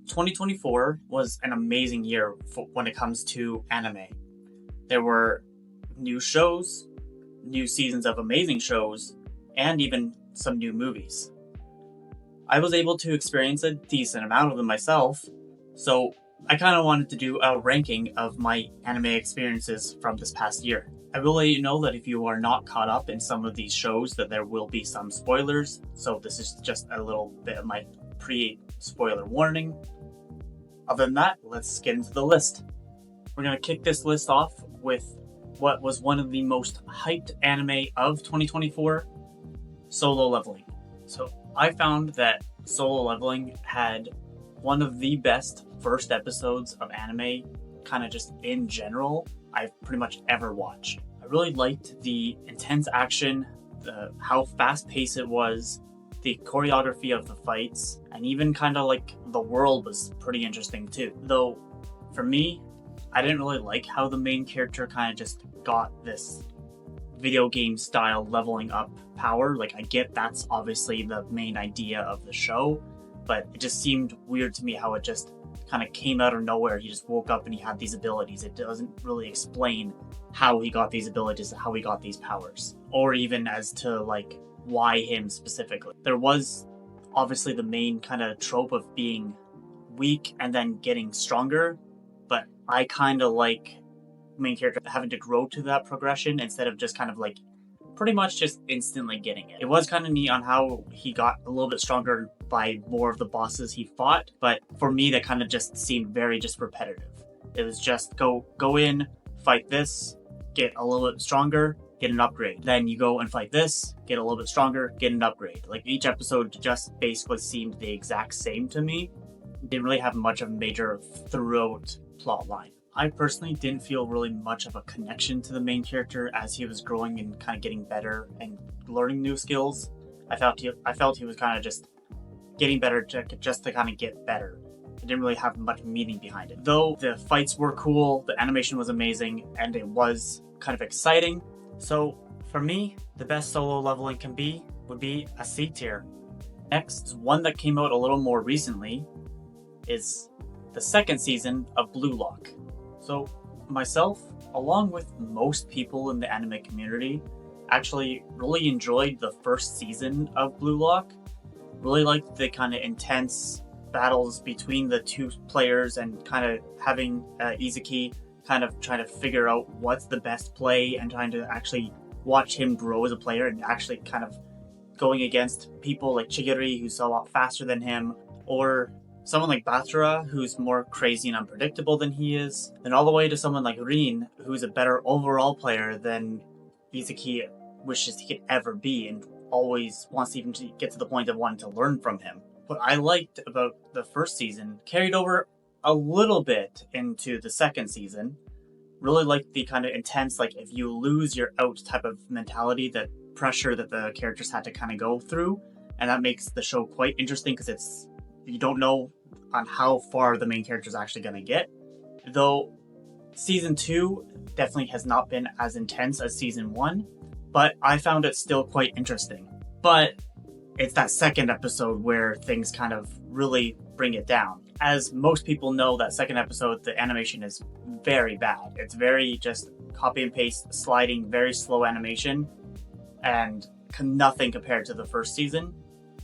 2024 was an amazing year when it comes to anime. There were new shows, new seasons of amazing shows, and even some new movies. I was able to experience a decent amount of them myself, so I kind of wanted to do a ranking of my anime experiences from this past year. I will let you know that if you are not caught up in some of these shows, that there will be some spoilers, so this is just a little bit of my pre-spoiler warning. Other than that, let's get into the list. We're going to kick this list off with what was one of the most hyped anime of 2024, Solo Leveling. So I found that Solo Leveling had one of the best first episodes of anime, kind of just in general, I've pretty much ever watched. I really liked the intense action, how fast-paced it was, the choreography of the fights, and even kind of like the world was pretty interesting too. Though, for me, I didn't really like how the main character kind of just got this video game style leveling up power. Like, I get that's obviously the main idea of the show, but it just seemed weird to me how it just kind of came out of nowhere. He just woke up and he had these abilities. It doesn't really explain how he got these abilities, how he got these powers, or even as to like why him specifically. There was obviously the main kind of trope of being weak and then getting stronger, but I kind of like main character having to grow to that progression instead of just kind of like pretty much just instantly getting it. It was kind of neat on how he got a little bit stronger by more of the bosses he fought, but for me that kind of just seemed very just repetitive. It was just go in, fight this, get a little bit stronger, get an upgrade. Then you go and fight this, get a little bit stronger, get an upgrade. Like, each episode just basically seemed the exact same to me. Didn't really have much of a major throughout plot line. I personally didn't feel really much of a connection to the main character as he was growing and kind of getting better and learning new skills. I felt he was kind of just getting better to kind of get better. It didn't really have much meaning behind it. Though the fights were cool, the animation was amazing, and it was kind of exciting. So for me, the best Solo Leveling would be a C tier. Next, one that came out a little more recently is the second season of Blue Lock. So myself, along with most people in the anime community, actually really enjoyed the first season of Blue Lock. Really liked the kind of intense battles between the two players and kind of having Izuki kind of trying to figure out what's the best play and trying to actually watch him grow as a player and actually kind of going against people like Chigiri, who's a lot faster than him, or someone like Batura, who's more crazy and unpredictable than he is, and all the way to someone like Rin, who's a better overall player than Izuki wishes he could ever be, and always wants to even get to the point of wanting to learn from him. What I liked about the first season carried over a little bit into the second season. Really liked the kind of intense, like, if you lose, you're out type of mentality, that pressure that the characters had to kind of go through, and that makes the show quite interesting because you don't know on how far the main character is actually going to get. Though season 2 definitely has not been as intense as season 1, but I found it still quite interesting. But it's that second episode where things kind of really bring it down. As most people know, that second episode, the animation is very bad. It's very just copy and paste, sliding, very slow animation, and nothing compared to the first season.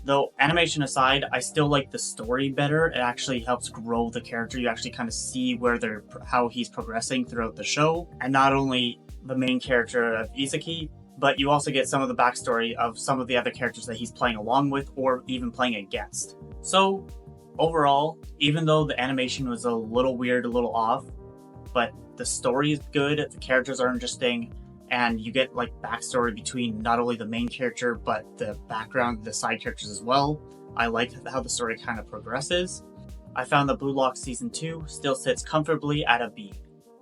Though, animation aside, I still like the story better. It actually helps grow the character. You actually kind of see how he's progressing throughout the show. And not only the main character of Izuki, but you also get some of the backstory of some of the other characters that he's playing along with or even playing against. So, overall, even though the animation was a little weird, a little off, but the story is good, the characters are interesting, and you get like backstory between not only the main character, but the background, the side characters as well. I like how the story kind of progresses. I found that Blue Lock Season 2 still sits comfortably at a B.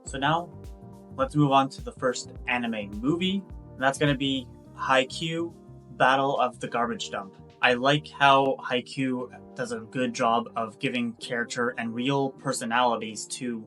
So now, let's move on to the first anime movie, and that's going to be Haikyuu, Battle of the Garbage Dump. I like how Haikyuu does a good job of giving character and real personalities to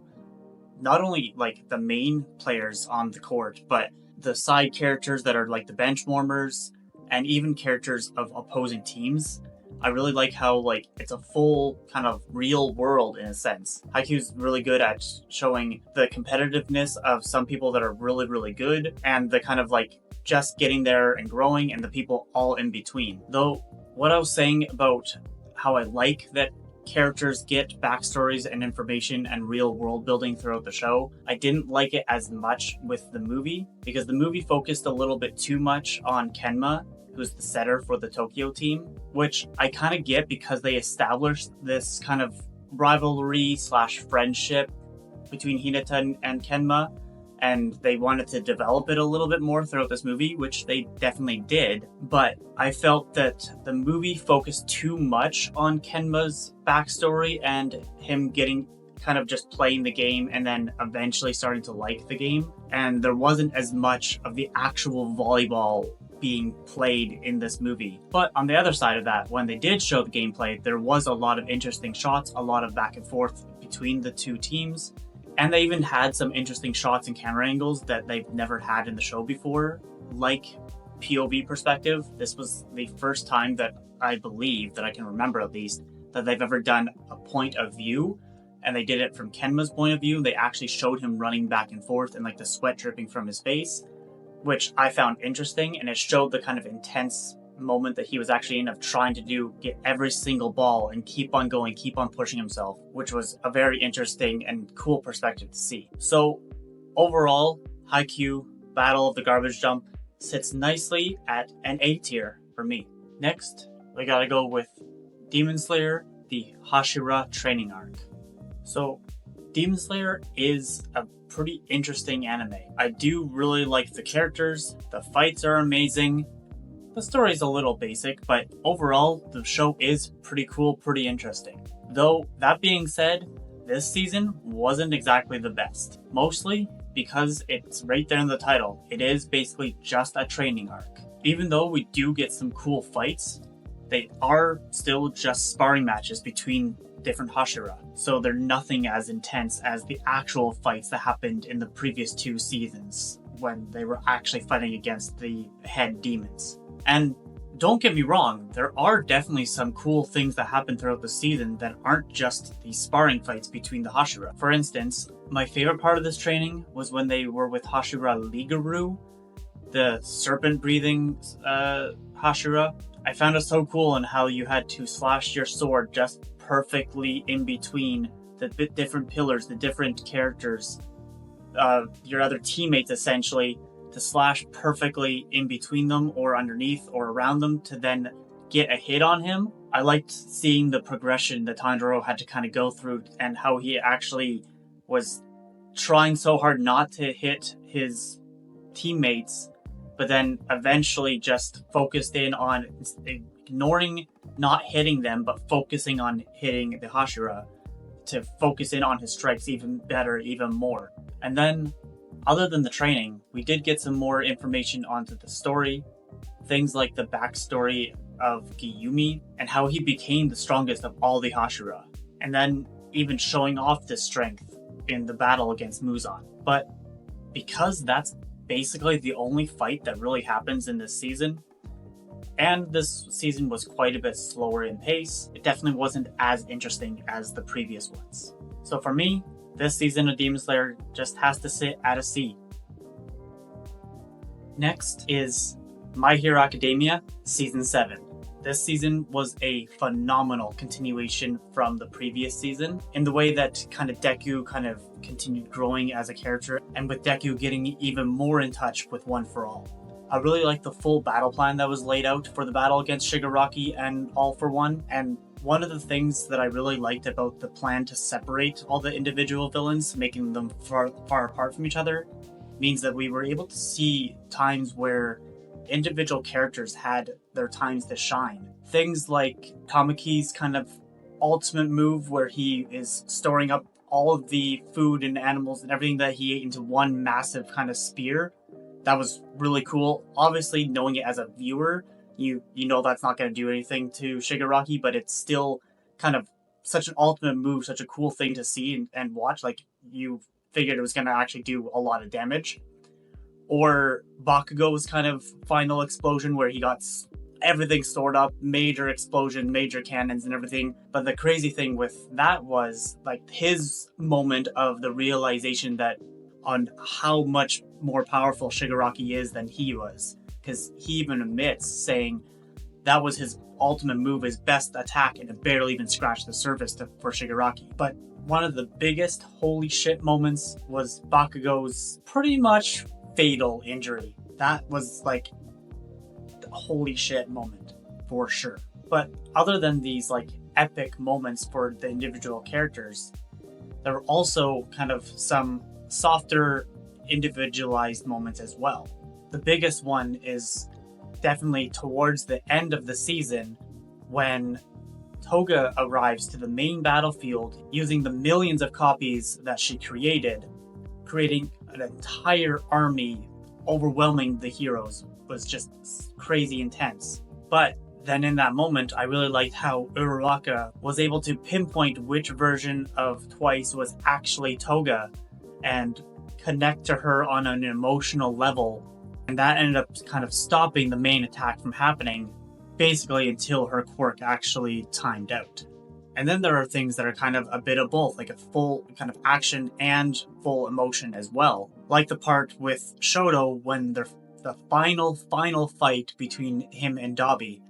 not only like the main players on the court, but the side characters that are like the bench warmers and even characters of opposing teams. I really like how like it's a full kind of real world in a sense. Haikyuu's really good at showing the competitiveness of some people that are really, really good, and the kind of like just getting there and growing, and the people all in between. Though, what I was saying about how I like that characters get backstories and information and real world building throughout the show, I didn't like it as much with the movie, because the movie focused a little bit too much on Kenma, who's the setter for the Tokyo team, which I kind of get because they established this kind of rivalry slash friendship between Hinata and Kenma, and they wanted to develop it a little bit more throughout this movie, which they definitely did. But I felt that the movie focused too much on Kenma's backstory and him getting kind of just playing the game and then eventually starting to like the game. And there wasn't as much of the actual volleyball being played in this movie. But on the other side of that, when they did show the gameplay, there was a lot of interesting shots, a lot of back and forth between the two teams. And they even had some interesting shots and camera angles that they've never had in the show before, like POV perspective. This was the first time that I believe, that I can remember at least, that they've ever done a point of view, and they did it from Kenma's point of view. They actually showed him running back and forth and like the sweat dripping from his face, which I found interesting, and it showed the kind of intense moment that he was actually in of trying to get every single ball and keep on going, keep on pushing himself, which was a very interesting and cool perspective to see. So overall, Haikyuu Battle of the Garbage Dump sits nicely at an A tier for me. Next, we gotta go with Demon Slayer, the Hashira training arc. So Demon Slayer is a pretty interesting anime. I do really like the characters, the fights are amazing. The story's a little basic, but overall, the show is pretty cool, pretty interesting. Though, that being said, this season wasn't exactly the best. Mostly because it's right there in the title. It is basically just a training arc. Even though we do get some cool fights, they are still just sparring matches between different Hashira. So they're nothing as intense as the actual fights that happened in the previous 2 seasons, when they were actually fighting against the head demons. And don't get me wrong, there are definitely some cool things that happen throughout the season that aren't just the sparring fights between the Hashira. For instance, my favorite part of this training was when they were with Hashira Ligaru, the serpent-breathing Hashira. I found it so cool in how you had to slash your sword just perfectly in between the different pillars, the different characters, your other teammates essentially, to slash perfectly in between them or underneath or around them to then get a hit on him. I liked seeing the progression that Tanjiro had to kind of go through and how he actually was trying so hard not to hit his teammates, but then eventually just focused in on ignoring not hitting them, but focusing on hitting the Hashira to focus in on his strikes even better, even more. And then, other than the training, we did get some more information onto the story, things like the backstory of Giyumi and how he became the strongest of all the Hashira, and then even showing off this strength in the battle against Muzan. But because that's basically the only fight that really happens in this season, and this season was quite a bit slower in pace, it definitely wasn't as interesting as the previous ones. So for me, this season of Demon Slayer just has to sit at a C. Next is My Hero Academia Season 7. This season was a phenomenal continuation from the previous season in the way that kind of Deku kind of continued growing as a character, and with Deku getting even more in touch with One for All. I really liked the full battle plan that was laid out for the battle against Shigaraki and All for One, and one of the things that I really liked about the plan to separate all the individual villains, making them far apart from each other, means that we were able to see times where individual characters had their times to shine. Things like Tamaki's kind of ultimate move where he is storing up all of the food and animals and everything that he ate into one massive kind of spear. That was really cool. Obviously, knowing it as a viewer, you know that's not going to do anything to Shigaraki, but it's still kind of such an ultimate move, such a cool thing to see and watch. Like, you figured it was going to actually do a lot of damage. Or Bakugo's kind of final explosion where he got everything stored up, major explosion, major cannons and everything. But the crazy thing with that was like his moment of the realization that on how much more powerful Shigaraki is than he was. Because he even admits saying that was his ultimate move, his best attack, and it barely even scratched the surface for Shigaraki. But one of the biggest holy shit moments was Bakugo's pretty much fatal injury. That was like the holy shit moment for sure. But other than these like epic moments for the individual characters, there were also kind of some softer individualized moments as well. The biggest one is definitely towards the end of the season when Toga arrives to the main battlefield using the millions of copies that she created, creating an entire army overwhelming the heroes. Was just crazy intense. But then in that moment, I really liked how Uraraka was able to pinpoint which version of Twice was actually Toga and connect to her on an emotional level. And that ended up kind of stopping the main attack from happening, basically until her quirk actually timed out. And then there are things that are kind of a bit of both, like a full kind of action and full emotion as well. Like the part with Shoto when the final fight between him and Dabi.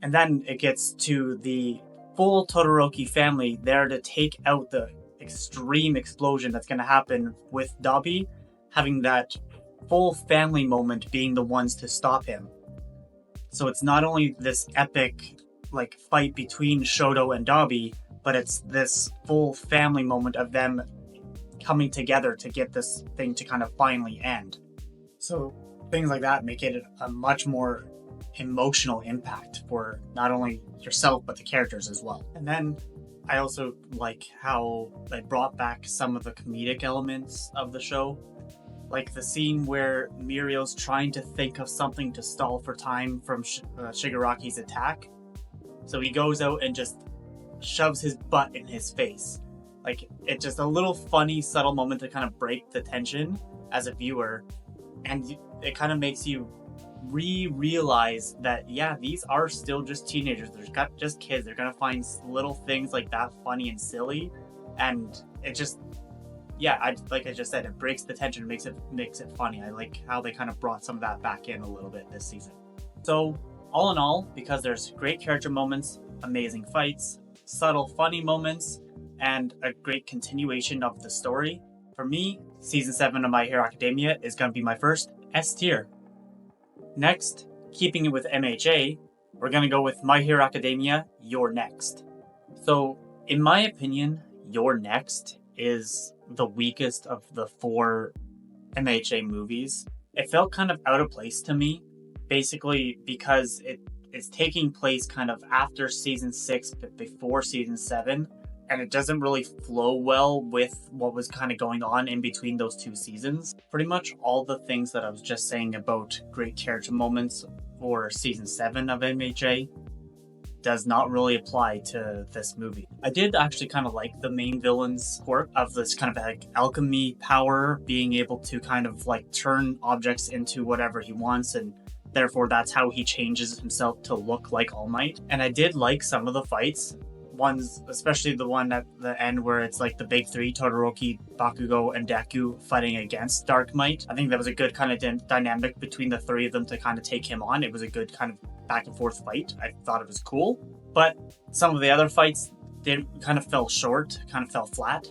And then it gets to the full Todoroki family there to take out the extreme explosion that's going to happen with Dabi, having that full family moment being the ones to stop him. So it's not only this epic like fight between Shoto and Dabi, but it's this full family moment of them coming together to get this thing to kind of finally end. So things like that make it a much more emotional impact for not only yourself but the characters as well. And then I also like how they brought back some of the comedic elements of the show, like the scene where Mirio's trying to think of something to stall for time from Shigaraki's attack. So he goes out and just shoves his butt in his face. Like, it's just a little funny, subtle moment to kind of break the tension as a viewer. And it kind of makes you realize that, yeah, these are still just teenagers. They're just kids. They're going to find little things like that funny and silly. And it just, yeah, like I just said, it breaks the tension, makes it funny. I like how they kind of brought some of that back in a little bit this season. So all in all, because there's great character moments, amazing fights, subtle funny moments, and a great continuation of the story, for me, Season 7 of My Hero Academia is going to be my first S tier. Next, keeping it with MHA, we're going to go with My Hero Academia, You're Next. So, in my opinion, You're Next is the weakest of the 4 MHA movies. It felt kind of out of place to me, basically because it is taking place kind of after Season 6 but before Season 7, and it doesn't really flow well with what was kind of going on in between those 2 seasons. Pretty much all the things that I was just saying about great character moments for Season 7 of MHA does not really apply to this movie. I did actually kind of like the main villain's quirk of this kind of like alchemy power, being able to kind of like turn objects into whatever he wants, and therefore that's how he changes himself to look like All Might. And I did like some of the fights. Ones, especially the one at the end where it's like the big 3, Todoroki, Bakugo, and Deku fighting against Dark Might. I think that was a good kind of dynamic between the 3 of them to kind of take him on. It was a good kind of back and forth fight. I thought it was cool. But some of the other fights kind of fell short, kind of fell flat.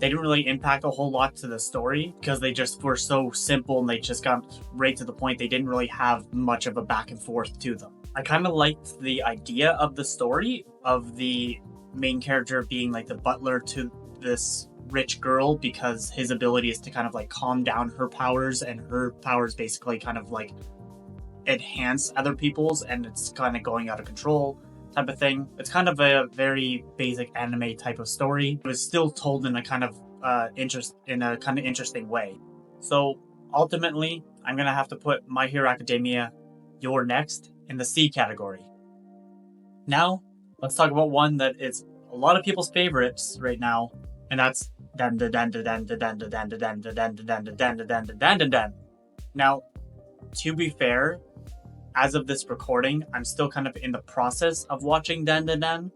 They didn't really impact a whole lot to the story because they just were so simple and they just got right to the point. They didn't really have much of a back and forth to them. I kind of liked the idea of the story of the main character being like the butler to this rich girl, because his ability is to kind of like calm down her powers, and her powers basically kind of like enhance other people's, and it's kind of going out of control type of thing. It's kind of a very basic anime type of story. It was still told in a kind of interesting way. So ultimately, I'm gonna have to put My Hero Academia, You're Next in the C category. Now, let's talk about one that is a lot of people's favorites right now, and that's Now, to be fair, as of this recording, I'm still kind of in the process of watching Dan Dan Dan.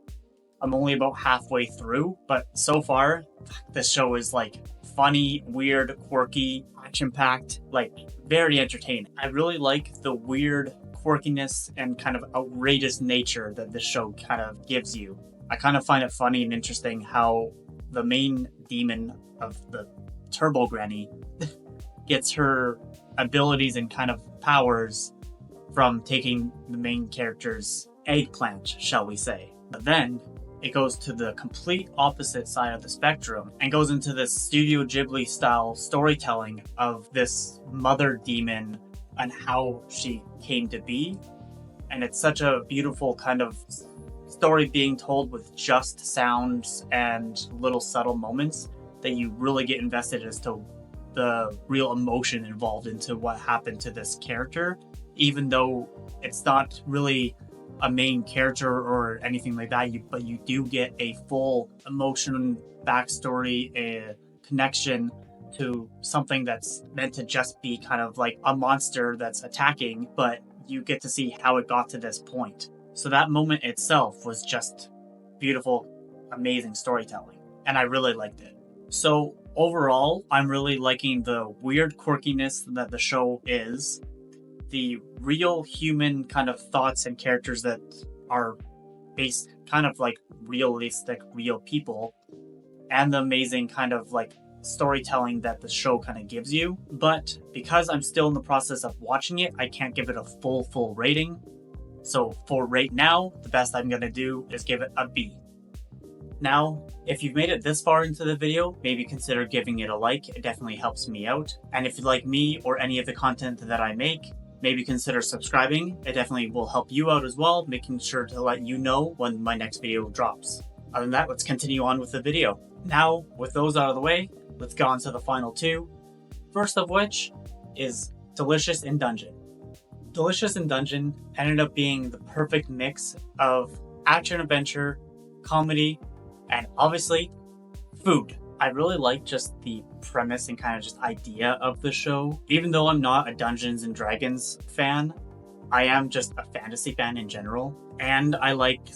I'm only about halfway through, but so far, this show is like funny, weird, quirky, action-packed, like very entertaining. I really like the weird quirkiness and kind of outrageous nature that this show kind of gives you. I kind of find it funny and interesting how the main demon of the Turbo Granny gets her abilities and kind of powers from taking the main character's eggplant, shall we say. But then it goes to the complete opposite side of the spectrum and goes into this Studio Ghibli style storytelling of this mother demon and how she came to be. And it's such a beautiful kind of story being told with just sounds and little subtle moments that you really get invested as to the real emotion involved into what happened to this character, even though it's not really a main character or anything like that, but you do get a full emotion backstory, a connection to something that's meant to just be kind of like a monster that's attacking, but you get to see how it got to this point. So that moment itself was just beautiful, amazing storytelling, and I really liked it. So overall, I'm really liking the weird quirkiness that the show is, the real human kind of thoughts and characters that are based kind of like realistic, real people, and the amazing kind of like storytelling that the show kind of gives you. But because I'm still in the process of watching it, I can't give it a full rating. So for right now, the best I'm going to do is give it a B. Now, if you've made it this far into the video, maybe consider giving it a like. It definitely helps me out. And if you like me or any of the content that I make, maybe consider subscribing. It definitely will help you out as well, making sure to let you know when my next video drops. Other than that, let's continue on with the video. Now, with those out of the way, let's go on to the final two. First of which is Delicious in Dungeon. Delicious in Dungeon ended up being the perfect mix of action-adventure, comedy, and obviously, food. I really like just the premise and kind of just idea of the show. Even though I'm not a Dungeons and Dragons fan, I am just a fantasy fan in general. And I like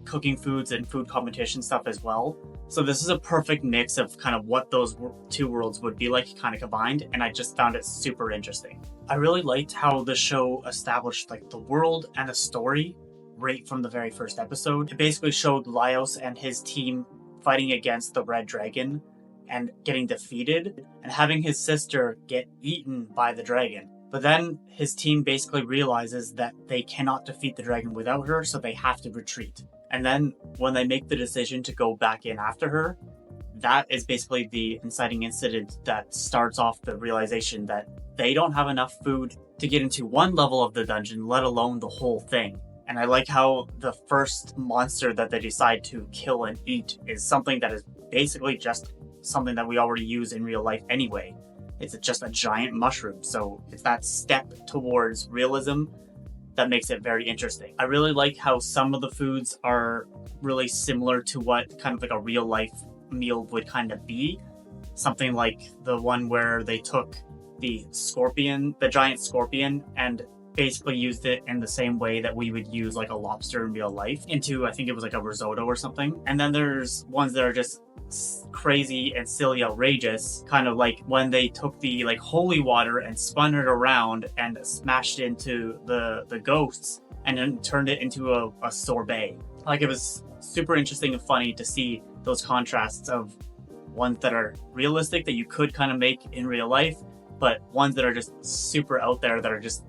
cooking foods and food competition stuff as well. So this is a perfect mix of kind of what those two worlds would be like kind of combined. And I just found it super interesting. I really liked how the show established like the world and the story right from the very first episode. It basically showed Laios and his team fighting against the Red Dragon and getting defeated and having his sister get eaten by the dragon. But then his team basically realizes that they cannot defeat the dragon without her, so they have to retreat. And then when they make the decision to go back in after her, that is basically the inciting incident that starts off the realization that they don't have enough food to get into one level of the dungeon, let alone the whole thing. And I like how the first monster that they decide to kill and eat is something that is basically just something that we already use in real life anyway. It's just a giant mushroom, so it's that step towards realism that makes it very interesting. I really like how some of the foods are really similar to what kind of like a real life meal would kind of be. Something like the one where they took the giant scorpion, and basically used it in the same way that we would use like a lobster in real life into, I think it was like a risotto or something. And then there's ones that are just crazy and silly outrageous, kind of like when they took the like holy water and spun it around and smashed into the ghosts and then turned it into a sorbet. Like, it was super interesting and funny to see those contrasts of ones that are realistic that you could kind of make in real life, but ones that are just super out there that are just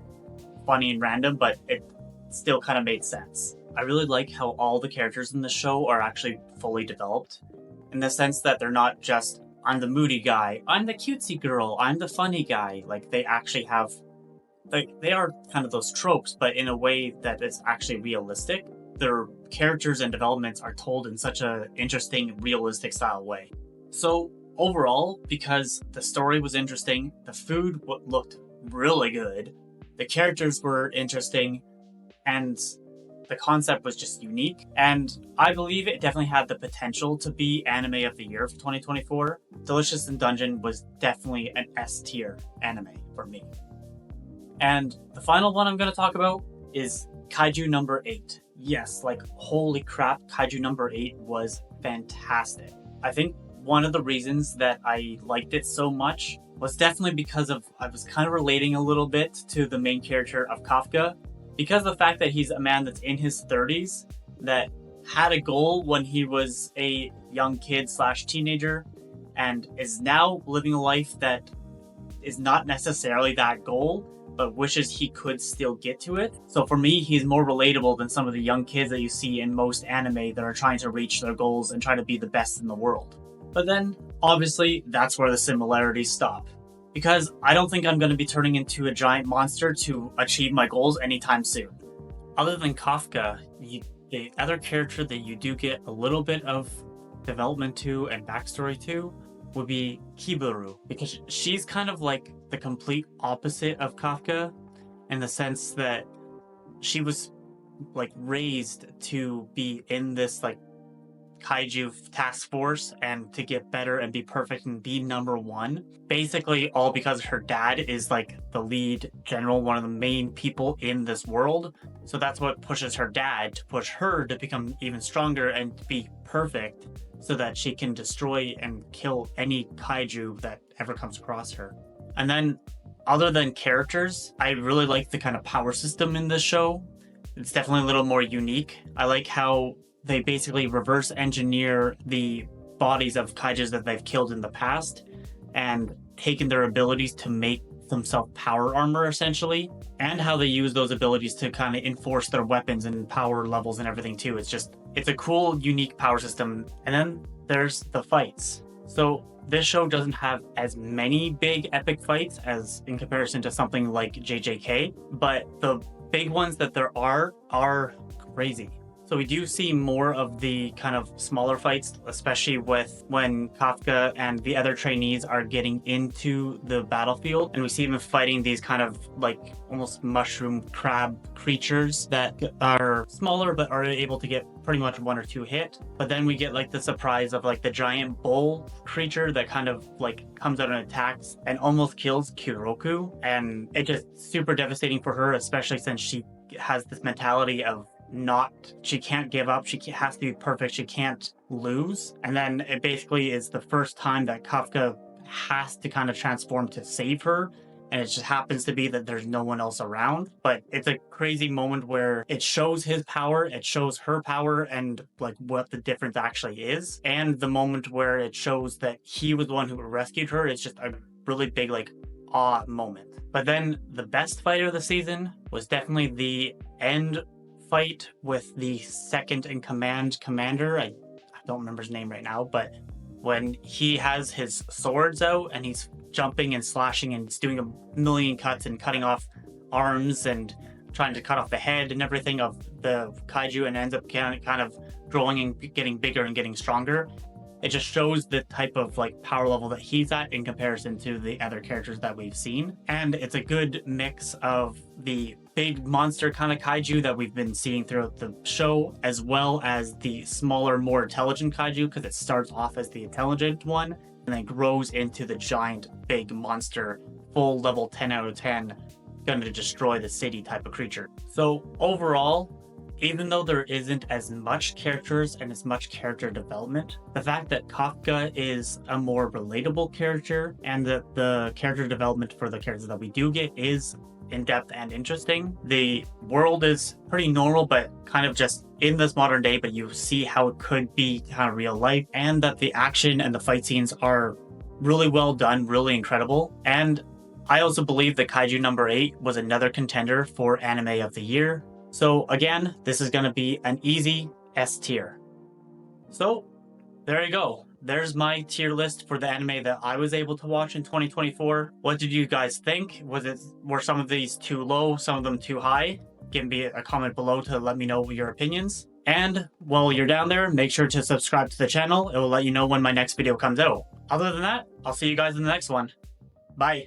funny and random, but it still kind of made sense. I really like how all the characters in the show are actually fully developed, in the sense that they're not just, I'm the moody guy, I'm the cutesy girl, I'm the funny guy. Like, they actually have, like, they are kind of those tropes, but in a way that is actually realistic. Their characters and developments are told in such an interesting, realistic style way. So overall, because the story was interesting, the food looked really good, the characters were interesting, and the concept was just unique, and I believe it definitely had the potential to be anime of the year for 2024. Delicious in Dungeon was definitely an S tier anime for me. And the final one I'm going to talk about is Kaiju number 8. Yes, like holy crap, Kaiju number 8 was fantastic. I think one of the reasons that I liked it so much was definitely because I was kind of relating a little bit to the main character of Kafka, because of the fact that he's a man that's in his 30s that had a goal when he was a young kid / teenager and is now living a life that is not necessarily that goal, but wishes he could still get to it. So for me, he's more relatable than some of the young kids that you see in most anime that are trying to reach their goals and try to be the best in the world. But then, obviously, that's where the similarities stop. Because I don't think I'm going to be turning into a giant monster to achieve my goals anytime soon. Other than Kafka, the other character that you do get a little bit of development to and backstory to would be Kibaru, because she's kind of like the complete opposite of Kafka in the sense that she was like raised to be in this like kaiju task force and to get better and be perfect and be number one, basically all because her dad is like the lead general, one of the main people in this world. So that's what pushes her dad to push her to become even stronger and be perfect so that she can destroy and kill any kaiju that ever comes across her. And then other than characters, I really like the kind of power system in this show. It's definitely a little more unique. I like how they basically reverse engineer the bodies of kaijus that they've killed in the past and taken their abilities to make themselves power armor, essentially, and how they use those abilities to kind of enforce their weapons and power levels and everything too. It's a cool, unique power system. And then there's the fights. So this show doesn't have as many big epic fights as in comparison to something like JJK, but the big ones that there are crazy. So we do see more of the kind of smaller fights, especially with when Kafka and the other trainees are getting into the battlefield, and we see them fighting these kind of like almost mushroom crab creatures that are smaller but are able to get pretty much 1 or 2 hit. But then we get like the surprise of like the giant bull creature that kind of like comes out and attacks and almost kills Kuroku, and it's just super devastating for her, especially since she has this mentality of she can't give up, she has to be perfect, she can't lose. And then it basically is the first time that Kafka has to kind of transform to save her, and it just happens to be that there's no one else around. But it's a crazy moment where it shows his power, it shows her power, and like what the difference actually is. And the moment where it shows that he was the one who rescued her is just a really big like awe moment. But then the best fight of the season was definitely the end fight with the second in command commander. I don't remember his name right now, but when he has his swords out and he's jumping and slashing and he's doing a million cuts and cutting off arms and trying to cut off the head and everything of the kaiju, and ends up kind of growing and getting bigger and getting stronger. It just shows the type of like power level that he's at in comparison to the other characters that we've seen. And it's a good mix of the big monster kind of kaiju that we've been seeing throughout the show, as well as the smaller, more intelligent kaiju, because it starts off as the intelligent one and then grows into the giant big monster, full level 10 out of 10, gonna destroy the city type of creature. So overall, even though there isn't as much characters and as much character development, the fact that Kafka is a more relatable character and that the character development for the characters that we do get is in-depth and interesting. The world is pretty normal, but kind of just in this modern day, but you see how it could be kind of real life, and that the action and the fight scenes are really well done, really incredible. And I also believe that Kaiju number 8 was another contender for Anime of the Year. So again, this is going to be an easy S tier. So there you go. There's my tier list for the anime that I was able to watch in 2024. What did you guys think? Were some of these too low, some of them too high? Give me a comment below to let me know your opinions. And while you're down there, make sure to subscribe to the channel. It will let you know when my next video comes out. Other than that, I'll see you guys in the next one. Bye.